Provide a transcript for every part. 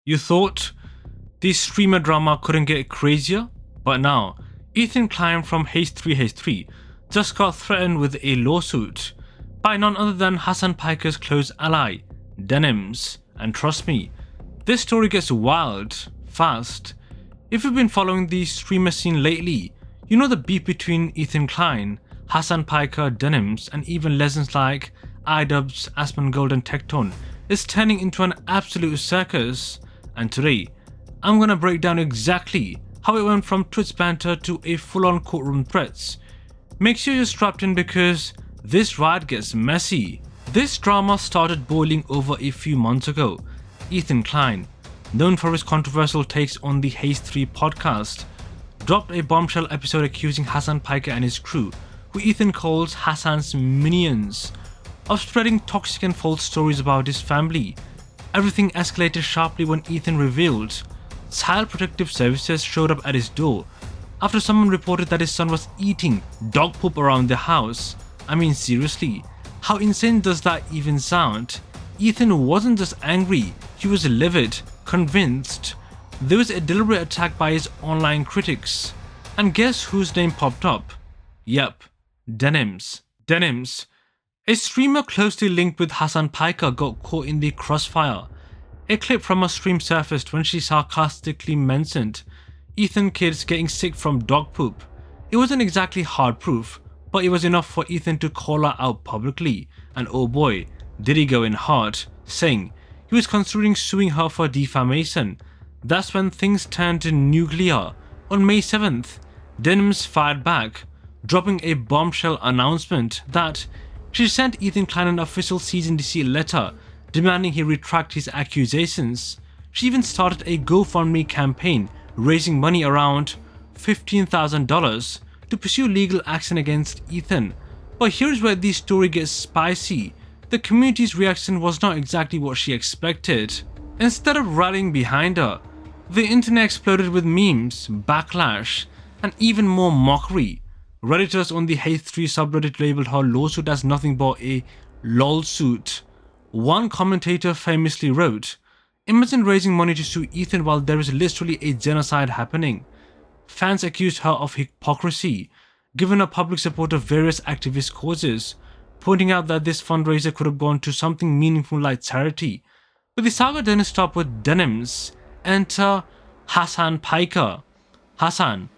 You thought the streamer drama couldn't get crazier? But now, Ethan Klein from H3H3 just got threatened with a lawsuit by none other than Hasan Piker's close ally, Denims. And trust me, this story gets wild, fast. If you've been following the streamer scene lately, you know the beef between Ethan Klein, Hasan Piker, Denims, and even legends like iDubbbz, Asmongold and Tectone is turning into an absolute circus. And today, I'm gonna break down exactly how it went from Twitch banter to a full-on courtroom threats. Make sure you're strapped in because this ride gets messy. This drama started boiling over a few months ago. Ethan Klein, known for his controversial takes on the H3 podcast, dropped a bombshell episode accusing Hasan Piker and his crew, who Ethan calls Hassan's minions, of spreading toxic and false stories about his family. Everything escalated sharply when Ethan revealed Child Protective Services showed up at his door after someone reported that his son was eating dog poop around the house. I mean, seriously, how insane does that even sound? Ethan wasn't just angry, he was livid, convinced. There was a deliberate attack by his online critics. And guess whose name popped up? Yep, Denims. Denims, a streamer closely linked with Hasan Piker, got caught in the crossfire. A clip from her stream surfaced when she sarcastically mentioned Ethan kids getting sick from dog poop. It wasn't exactly hard proof, but it was enough for Ethan to call her out publicly, and oh boy, did he go in hard, saying he was considering suing her for defamation. That's when things turned nuclear. On May 7th, Denims fired back, dropping a bombshell announcement that she sent Ethan Klein an official cease and desist letter demanding he retract his accusations. She even started a GoFundMe campaign raising money around $15,000 to pursue legal action against Ethan. But here's where the story gets spicy. The community's reaction was not exactly what she expected. Instead of rallying behind her, the internet exploded with memes, backlash, and even more mockery. Redditors on the H3 subreddit labeled her lawsuit as nothing but a lolsuit. One commentator famously wrote, "Imagine raising money to sue Ethan while there is literally a genocide happening." Fans accused her of hypocrisy, giving her public support of various activist causes, pointing out that this fundraiser could have gone to something meaningful like charity. But the saga didn't stop with Denims. Enter Hasan Piker. Hasan,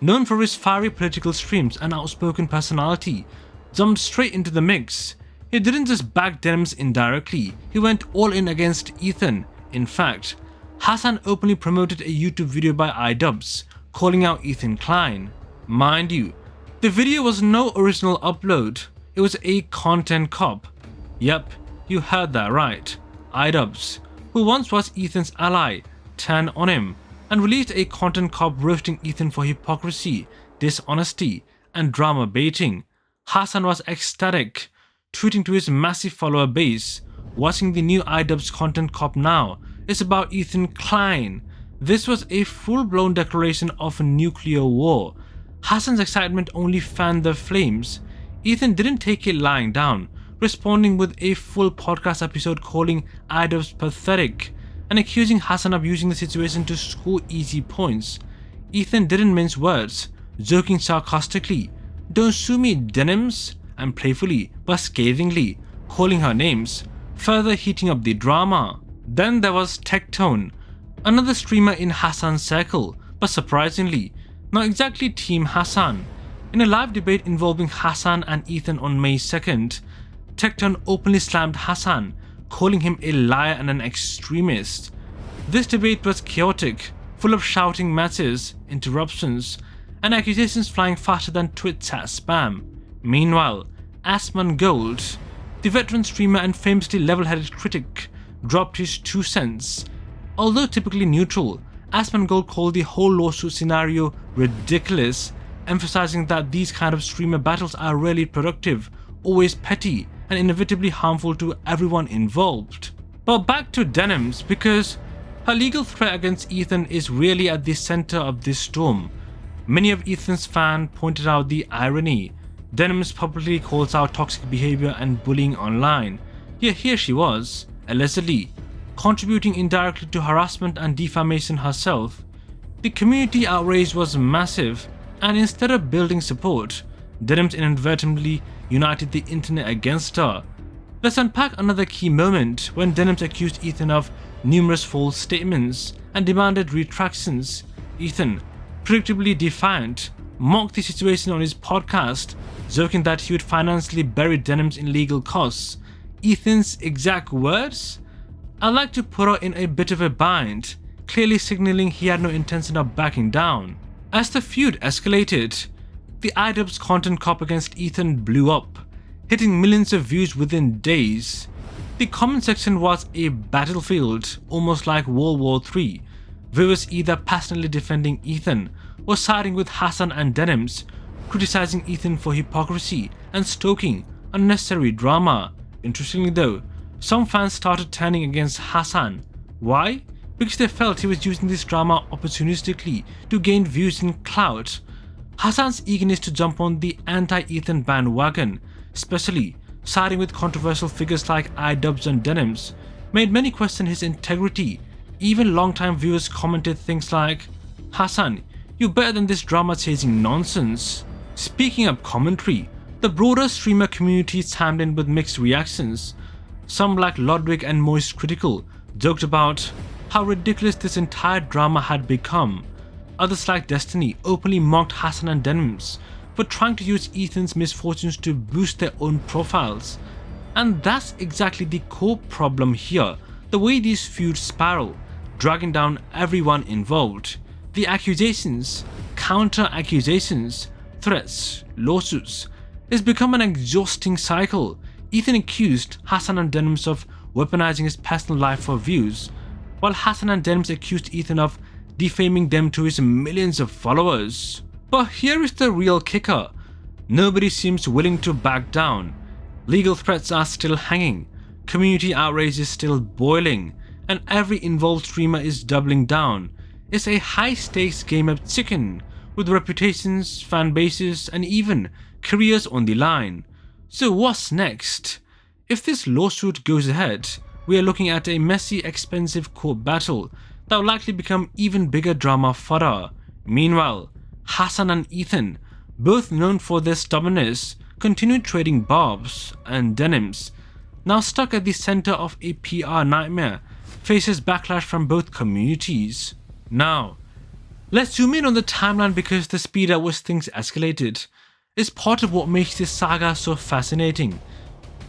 known for his fiery political streams and outspoken personality, jumped straight into the mix. He didn't just back Denims indirectly, he went all in against Ethan. In fact, Hasan openly promoted a YouTube video by iDubbbz calling out Ethan Klein. Mind you, the video was no original upload, it was a content cop. Yep, you heard that right. iDubbbz, who once was Ethan's ally, turned on him and released a content cop roasting Ethan for hypocrisy, dishonesty, and drama baiting. Hasan was ecstatic, tweeting to his massive follower base, "Watching the new iDubbbz content cop now is about Ethan Klein." This was a full-blown declaration of a nuclear war. Hasan's excitement only fanned the flames. Ethan didn't take it lying down, responding with a full podcast episode calling iDubbbz pathetic and accusing Hasan of using the situation to score easy points. Ethan didn't mince words, joking sarcastically, "Don't sue me, Denims," and playfully but scathingly calling her names, further heating up the drama. Then there was Tectone, another streamer in Hasan's circle, but surprisingly, not exactly Team Hasan. In a live debate involving Hasan and Ethan on May 2nd, Tectone openly slammed Hasan, calling him a liar and an extremist. This debate was chaotic, full of shouting matches, interruptions, and accusations flying faster than Twitch chat spam. Meanwhile, Asmongold, the veteran streamer and famously level-headed critic, dropped his 2 cents. Although typically neutral, Asmongold called the whole lawsuit scenario ridiculous, emphasizing that these kind of streamer battles are rarely productive, always petty, and inevitably harmful to everyone involved. But back to Denims, because her legal threat against Ethan is really at the center of this storm. Many of Ethan's fans pointed out the irony. Denims publicly calls out toxic behavior and bullying online. Yet here she was, allegedly, contributing indirectly to harassment and defamation herself. The community outrage was massive, and instead of building support, Denims inadvertently united the internet against her. Let's unpack another key moment when Denims accused Ethan of numerous false statements and demanded retractions. Ethan, predictably defiant, mocked the situation on his podcast, joking that he would financially bury Denims in legal costs. Ethan's exact words? I'd like to put her in a bit of a bind, clearly signaling he had no intention of backing down. As the feud escalated, the iDubbbz content cop against Ethan blew up, hitting millions of views within days. The comment section was a battlefield, almost like World War III. Viewers either passionately defending Ethan or siding with Hassan and Denims, criticizing Ethan for hypocrisy and stoking unnecessary drama. Interestingly though, some fans started turning against Hassan. Why? Because they felt he was using this drama opportunistically to gain views and clout. Hassan's eagerness to jump on the anti-Ethan bandwagon, especially siding with controversial figures like iDubbbz and Denims, made many question his integrity. Even longtime viewers commented things like, "Hassan, you're better than this drama-chasing nonsense." Speaking of commentary, the broader streamer community chimed in with mixed reactions. Some like Lodwig and Moist Critical joked about how ridiculous this entire drama had become. Others like Destiny openly mocked Hassan and Denims for trying to use Ethan's misfortunes to boost their own profiles. And that's exactly the core problem here, the way these feuds spiral, dragging down everyone involved. The accusations, counter-accusations, threats, lawsuits, it's become an exhausting cycle. Ethan accused Hassan and Denims of weaponizing his personal life for views, while Hassan and Denims accused Ethan of defaming them to his millions of followers. But here is the real kicker. Nobody seems willing to back down. Legal threats are still hanging, community outrage is still boiling, and every involved streamer is doubling down. It's a high-stakes game of chicken, with reputations, fan bases, and even careers on the line. So what's next? If this lawsuit goes ahead, we are looking at a messy, expensive court battle that will likely become even bigger drama fodder. Meanwhile, Hassan and Ethan, both known for their stubbornness, continued trading barbs, and Denims, now stuck at the center of a PR nightmare, faces backlash from both communities. Now, let's zoom in on the timeline because the speed at which things escalated is part of what makes this saga so fascinating.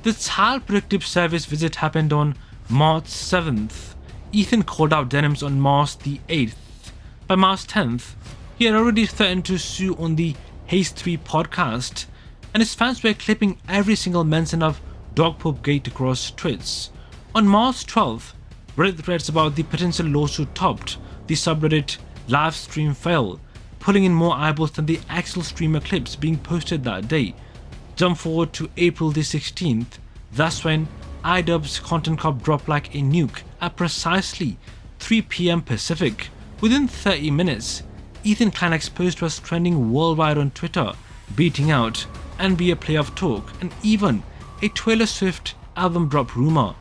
The child predictive service visit happened on March 7th. Ethan called out Denims on March the 8th. By March 10th, he had already threatened to sue on the H3 podcast, and his fans were clipping every single mention of Dog Poop Gate across tweets. On March 12th, Reddit threads about the potential lawsuit topped the subreddit livestream fail, pulling in more eyeballs than the actual streamer clips being posted that day. Jump forward to April the 16th, that's when iDubbbz content cop dropped like a nuke at precisely 3 PM Pacific. Within 30 minutes, Ethan Kleinek's post was trending worldwide on Twitter, beating out NBA playoff talk and even a Taylor Swift album drop rumor.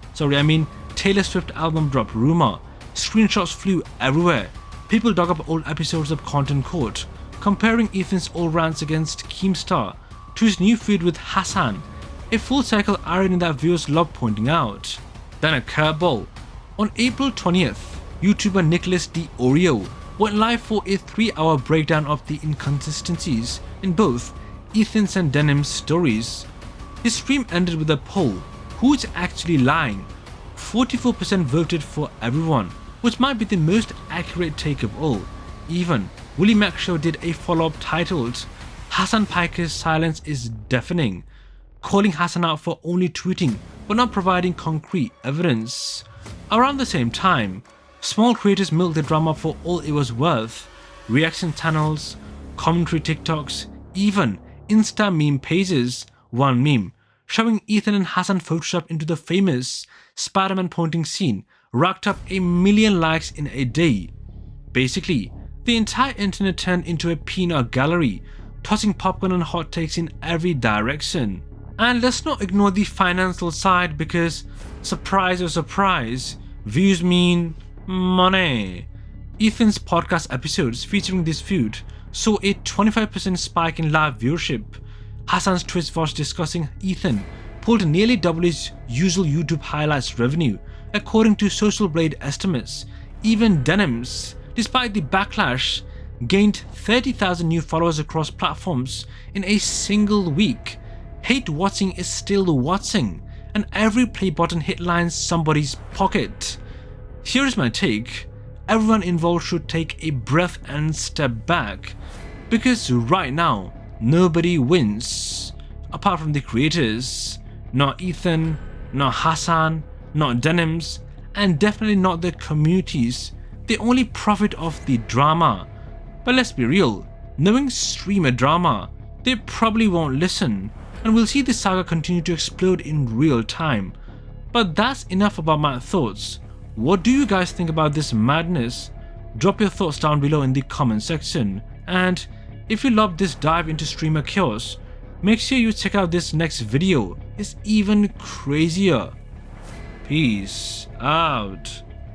Screenshots flew everywhere. People dug up old episodes of Content Court, comparing Ethan's old rants against Keemstar to his new feud with Hassan, a full cycle irony that viewers love pointing out. Then a curveball. On April 20th, YouTuber Nicholas D. Oreo went live for a 3-hour breakdown of the inconsistencies in both Ethan's and Denims' stories. His stream ended with a poll: who's actually lying? 44% voted for everyone, which might be the most accurate take of all. Even Willie Mac Show did a follow-up titled Hasan Piker's silence is deafening, calling Hassan out for only tweeting but not providing concrete evidence. Around the same time, small creators milked the drama for all it was worth. Reaction channels, commentary TikToks, even Insta meme pages. One meme showing Ethan and Hassan photoshopped into the famous Spider-Man pointing scene racked up 1 million likes in a day. Basically, the entire internet turned into a peanut gallery, tossing popcorn and hot takes in every direction. And let's not ignore the financial side because, surprise or surprise, Views mean money. Ethan's podcast episodes featuring this feud saw a 25% spike in live viewership. Hassan's Twitch watch discussing Ethan pulled nearly double his usual YouTube highlights revenue, according to Social Blade estimates. Even Denims, despite the backlash, gained 30,000 new followers across platforms in a single week. Hate watching is still watching, and every play button hit lines somebody's pocket. Here's my take. Everyone involved should take a breath and step back, because right now nobody wins apart from the creators. Not Ethan, not Hassan, not Denims, and definitely not the communities. They only profit off the drama. But let's be real, knowing streamer drama, they probably won't listen, and we'll see the saga continue to explode in real time. But that's enough about my thoughts. What do you guys think about this madness? Drop your thoughts down below in the comment section, and if you loved this dive into streamer chaos, make sure you check out this next video. It's even crazier. Peace out.